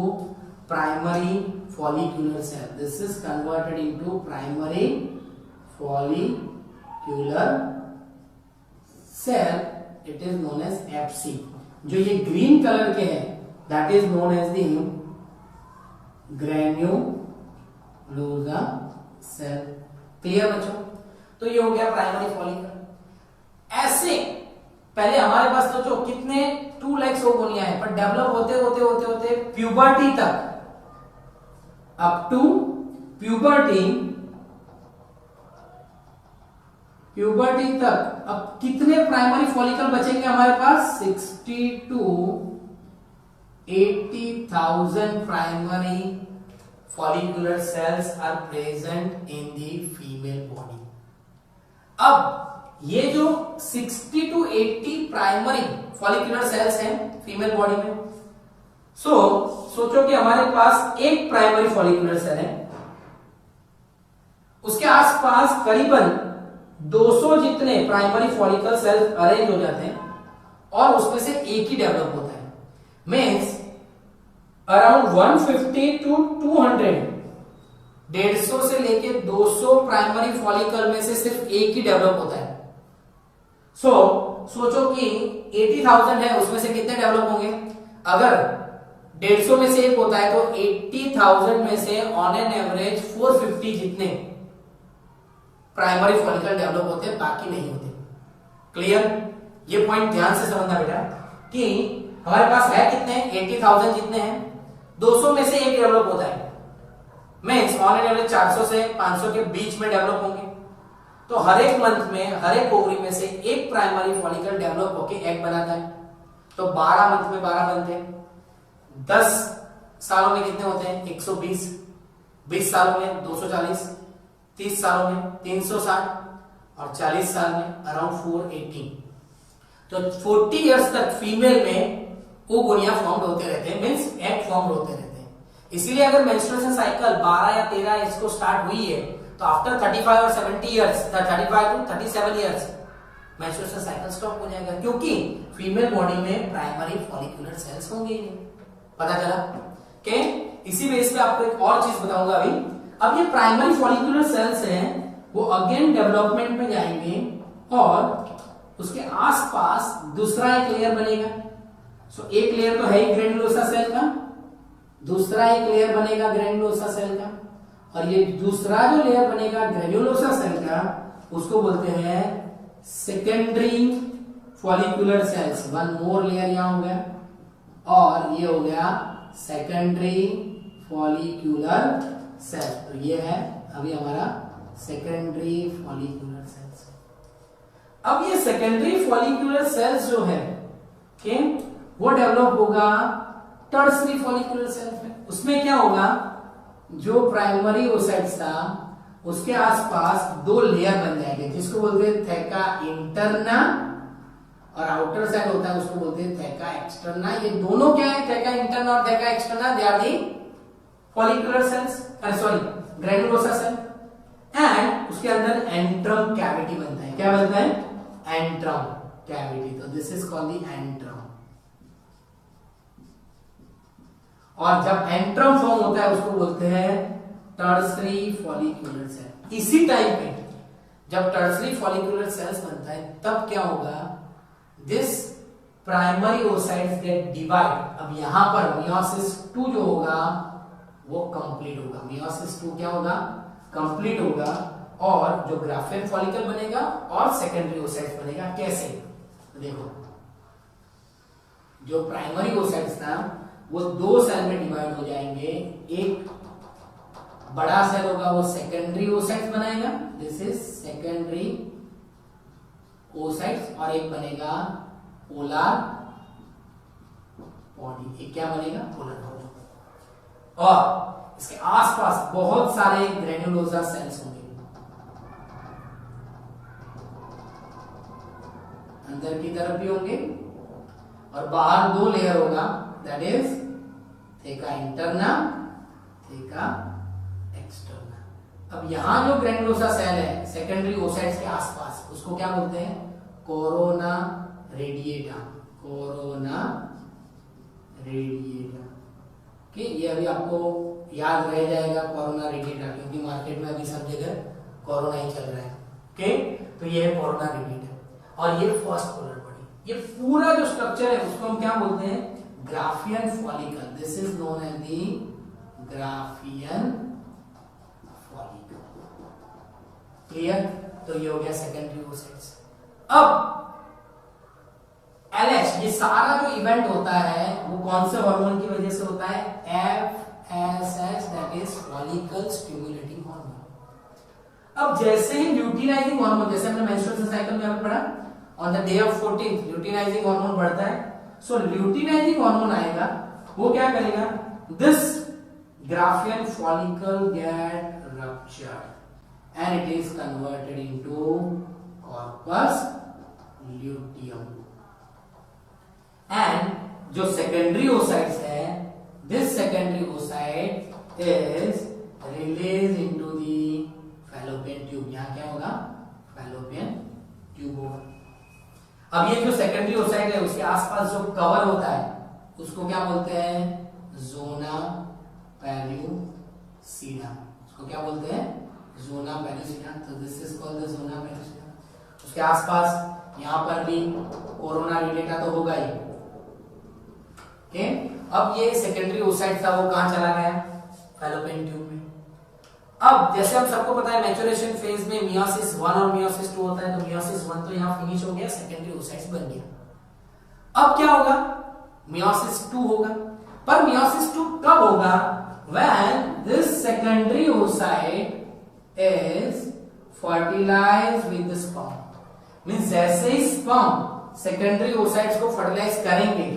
primary follicular cell. This is converted into primary follicular cell. It is known as FC. जो ये green colour के है, that is known as the granulosa cell. Clear बच्चों? तो ये हो गया primary follicle. ऐसे पहले हमारे पास तो जो कितने 2 लाख ओगोनिया है, पर डेवलप होते होते होते होते प्यूबर्टी तक, अप टू प्यूबर्टी तक अब कितने प्राइमरी फॉलिकल बचेंगे हमारे पास, 60 to 80,000 primary follicular cells are present in the female body. अब ये जो 60 to 80 प्राइमरी फॉलिकुलर सेल्स हैं फीमेल बॉडी में, सोचो कि हमारे पास एक प्राइमरी फॉलिकुलर सेल है, उसके आसपास करीबन 200 जितने प्राइमरी फॉलिकल सेल्स अरेंज हो जाते हैं और उसमें से एक ही डेवलप होता है। मीन्स अराउंड 150 to 200, 150 से लेके 200 प्राइमरी फॉलिकल में से सिर्फ एक ही डेवलप होता है। सोचो कि 80,000 है, उसमें से कितने डेवलप होंगे, अगर 150 में से एक होता है तो 80,000 में से ऑन एन एवरेज 450 जितने प्राइमरी फॉलिकल डेवलप होते हैं, बाकी नहीं होते। क्लियर? ये पॉइंट ध्यान से समझना बेटा कि हमारे पास है कितने, 80,000 जितने हैं, 200 में से एक डेवलप होता है। मींस ऑन एन एवरेज 400 से 500 के बीच में डेवलप होंगे। तो हर एक मंथ में हर एक ओवरी में से एक प्राइमरी फॉलिकल डेवलप होके एग बनाता है। तो 12 मंथ में 12 बनते हैं, 10 सालों में कितने होते हैं, 120, 20 सालों में 240, 30 सालों में 360 और 40 साल में अराउंड 480। तो 40 इयर्स तक फीमेल में ओगोनिया फॉर्म होते रहते हैं, मींस एग फॉर्म होते रहते हैं। इसीलिए अगर मेंस्ट्रुएशन साइकिल 12 या 13 इसको स्टार्ट हुई है तो आफ्टर 35 और 70 years, 35 to 37 years menstruation cycle stop हो जाएगा, क्योंकि फीमेल बॉडी में प्राइमरी फॉलिकुलर सेल्स होंगे ही नहीं। पता चला? ओके, इसी बेस पे आपको एक और चीज बताऊंगा अभी। अब ये प्राइमरी फॉलिकुलर सेल्स हैं, वो अगेन डेवलपमेंट में जाएंगे और उसके आसपास दूसरा एक लेयर बनेगा। सो एक लेयर तो है ही ग्रेन्युलोसा सेल का, दूसरा एक लेयर बनेगा ग्रेन्युलोसा सेल का, और ये दूसरा जो लेयर बनेगा ग्रेन्युलोसा सेल का उसको बोलते हैं secondary follicular cells. One more layer यहां हो गया, और ये हो गया सेकेंडरी फॉलिकुलर सेल। तो ये है अभी हमारा सेकेंडरी फॉलिकुलर सेल्स। अब ये सेकेंडरी फॉलिकुलर सेल्स जो है वो डेवलप होगा टर्सरी फॉलिकुलर सेल्स में। उसमें क्या होगा, जो प्राइमरी ओसाइट्स था उसके आसपास दो लेयर बन जाएंगे, जिसको बोलते हैं थेका इंटरना, और आउटर साइड होता है उसको बोलते हैं थेका एक्सटर्ना। ये दोनों क्या है, थेका इंटरना और theca externa, they are the follicular cells, sorry granulosa cell. And उसके अंदर एंट्रम कैविटी बनता है। क्या बनता है? Antrum cavity. तो this is called the antrum. और जब एंट्रम फॉर्म होता है उसको बोलते हैं टर्सरी फॉलिकुलर सेल। इसी टाइम पे जब टर्सरी फॉलिकुलर सेल्स बनता है तब क्या होगा, this primary oocytes get divide. अब यहां पर मियोसिस 2 जो होगा वो कंप्लीट होगा। मियोसिस 2 क्या होगा? कंप्लीट होगा, और जो ग्राफियन फॉलिकल बनेगा और सेकेंडरी ओसाइट्स बनेगा। कैसे? तो देखो, जो प्राइमरी ओसाइट्स था वो दो सेल में डिवाइड हो जाएंगे। एक बड़ा सेल होगा वो सेकेंडरी ओसाइट्स बनाएगा, दिस इज सेकेंडरी ओसाइट्स, और एक बनेगा पोलर बॉडी। एक क्या बनेगा? Polar body. और इसके आसपास बहुत सारे ग्रेन्युलोसा सेल्स होंगे, अंदर की तरफ भी होंगे, और बाहर दो लेयर होगा, that is theca interna, theca externa. अब यहां जो ग्रेन्युलोसा सेल है सेकेंडरी ओसाइट्स के आसपास, उसको क्या बोलते हैं? Corona radiata. Corona radiata. कि ये अभी आपको याद रह जाएगा कोरोना रेडिएटा, क्योंकि मार्केट में अभी सब जगह कोरोना ही चल रहा है। ओके, तो ये है कोरोना रेडिएटा, और ये फर्स्ट पोलर बॉडी। ये पूरा जो स्ट्रक्चर है उसको हम क्या बोलते हैं? Graafian follicle. This is known as the graafian follicle. Clear? तो ये हो गया सेकेंडरी ओसाइट्स। अब एलएच, ये सारा जो इवेंट होता है वो कौन से हार्मोन की वजह से होता है? FSH, that is follicle stimulating hormone. अब जैसे ही ल्यूटिनाइजिंग हार्मोन, जैसे हमने मेंस्ट्रुएशन साइकिल में हमें पढ़ा, on the day of 14th luteinizing hormone बढ़ता है। सो ल्यूटिनाइजिंग हार्मोन आएगा, वो क्या करेगा? This graafian follicle get ruptured and it is converted into corpus luteum. And जो सेकेंडरी ओसाइट्स है, this secondary oocyte is release into the fallopian tube. यहां क्या होगा? फैलोपियन ट्यूब होगा। अब ये जो सेकेंडरी ओसाइट है उसके आसपास जो कवर होता है उसको क्या बोलते हैं? Zona pellucida. उसको क्या बोलते हैं? Zona pellucida. तो this is called the zona pellucida. उसके आसपास यहां पर भी कोरोना रेडिएटा तो होगा ही। ओके, अब ये सेकेंडरी ओसाइट था वो कहां चला गया? फैलोपियन ट्यूब में। अब जैसे हम सबको पता है मैच्योरेशन फेज में मियोसिस 1 और मियोसिस 2 होता है, तो मियोसिस 1 तो यहां फिनिश हो गया, सेकेंडरी ओसाइट्स बन गया। अब क्या होगा? मियोसिस 2 होगा। पर मियोसिस 2 कब होगा? when this secondary oocyte is fertilized with the sperm. Means जैसे ही स्पर्म सेकेंडरी oocytes को फर्टिलाइज करेंगे,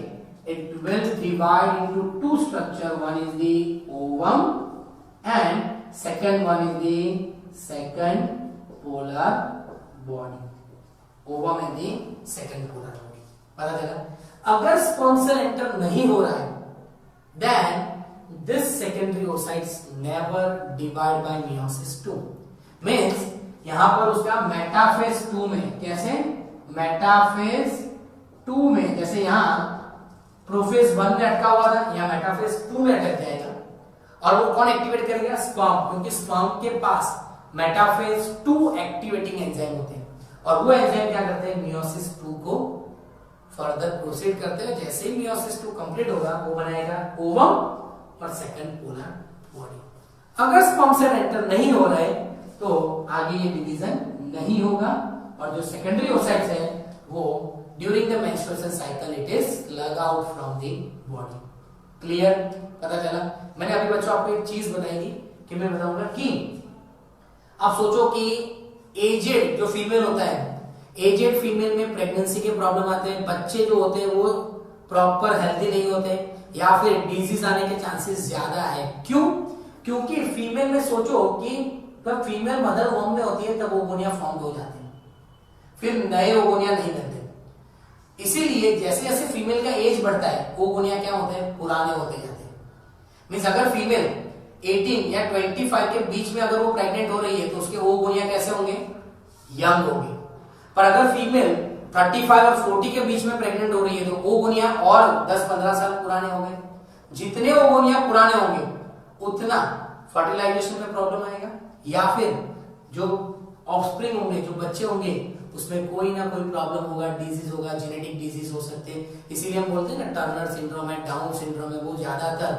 it will divide into two structure. One is the ovum and second one is the second polar body. Ovum and the second polar body. पता चला? अगर sperm cell enter नहीं हो रहा है, then this secondary oocytes never divide by meiosis 2. Means यहां पर उसका मेटाफेज 2 में, कैसे? मेटाफेज 2 में, जैसे यहाँ प्रोफेज 1 में अटका हुआ था, यहाँ मेटाफेज 2 में अटक जाएगा और वो कौन एक्टिवेट करेगा? स्पर्म, क्योंकि स्पर्म के पास मेटाफेज 2 एक्टिवेटिंग एंजाइम होते हैं और वो एंजाइम क्या करते हैं? मियोसिस 2 को फर्दर प्रोसीड करते हैं। जैसे ही मियोसिस 2 कंप्लीट होगा वो बनाएगा ओवम और सेकंड पोलर बॉडी। अगर स्पर्म सेल एंटर नहीं हो रहा है तो आगे ये डिवीजन नहीं होगा और जो सेकेंडरी ओसाइट्स है वो during the menstruation cycle it is slug out from the body. Clear? पता चला? मैंने अभी बच्चों आपको एक चीज बताई थी कि मैं बताऊंगा कि आप सोचो कि एजेड जो फीमेल होता है, एजेड फीमेल में प्रेगनेंसी के प्रॉब्लम आते हैं, बच्चे जो होते हैं वो प्रॉपर हेल्दी नहीं होते या फिर डिजीज आने के चांसेस ज्यादा है। क्यों? क्योंकि फीमेल में सोचो कि जब फीमेल मदर वोम में होती है तब ओगोनिया फॉर्म हो जाते हैं, फिर नए ओगोनिया नहीं बनते। इसीलिए जैसे जैसे फीमेल का एज बढ़ता है ओगोनिया क्या होते हैं? पुराने होते जाते हैं। मींस अगर फीमेल 18 या 25 के बीच में अगर वो प्रेग्नेंट हो रही है तो उसके ओगोनिया कैसे होंगे? यंग होंगे। पर अगर फीमेल 35 और 40 के बीच में प्रेग्नेंट हो रही है तो ओगोनिया और 10-15 साल पुराने होंगे। जितने ओगोनिया पुराने होंगे उतना फर्टिलाइजेशन में प्रॉब्लम आएगा या फिर जो ऑफस्प्रिंग होंगे, जो बच्चे होंगे उसमें कोई ना कोई प्रॉब्लम होगा, डिजीज होगा, जेनेटिक डिजीज हो सकते हैं। इसीलिए हम बोलते हैं ना टर्नर सिंड्रोम है, डाउन सिंड्रोम है, वो ज्यादातर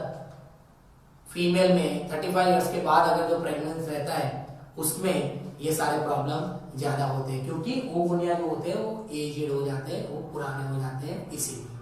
फीमेल में 35 इयर्स के बाद अगर जो प्रेगनेंस रहता है उसमें ये सारे प्रॉब्लम ज्यादा होते हैं क्योंकि ओगोनिया जो होते हैं वो एजेड हो जाते हैं, वो पुराने हो जाते हैं इसीलिए।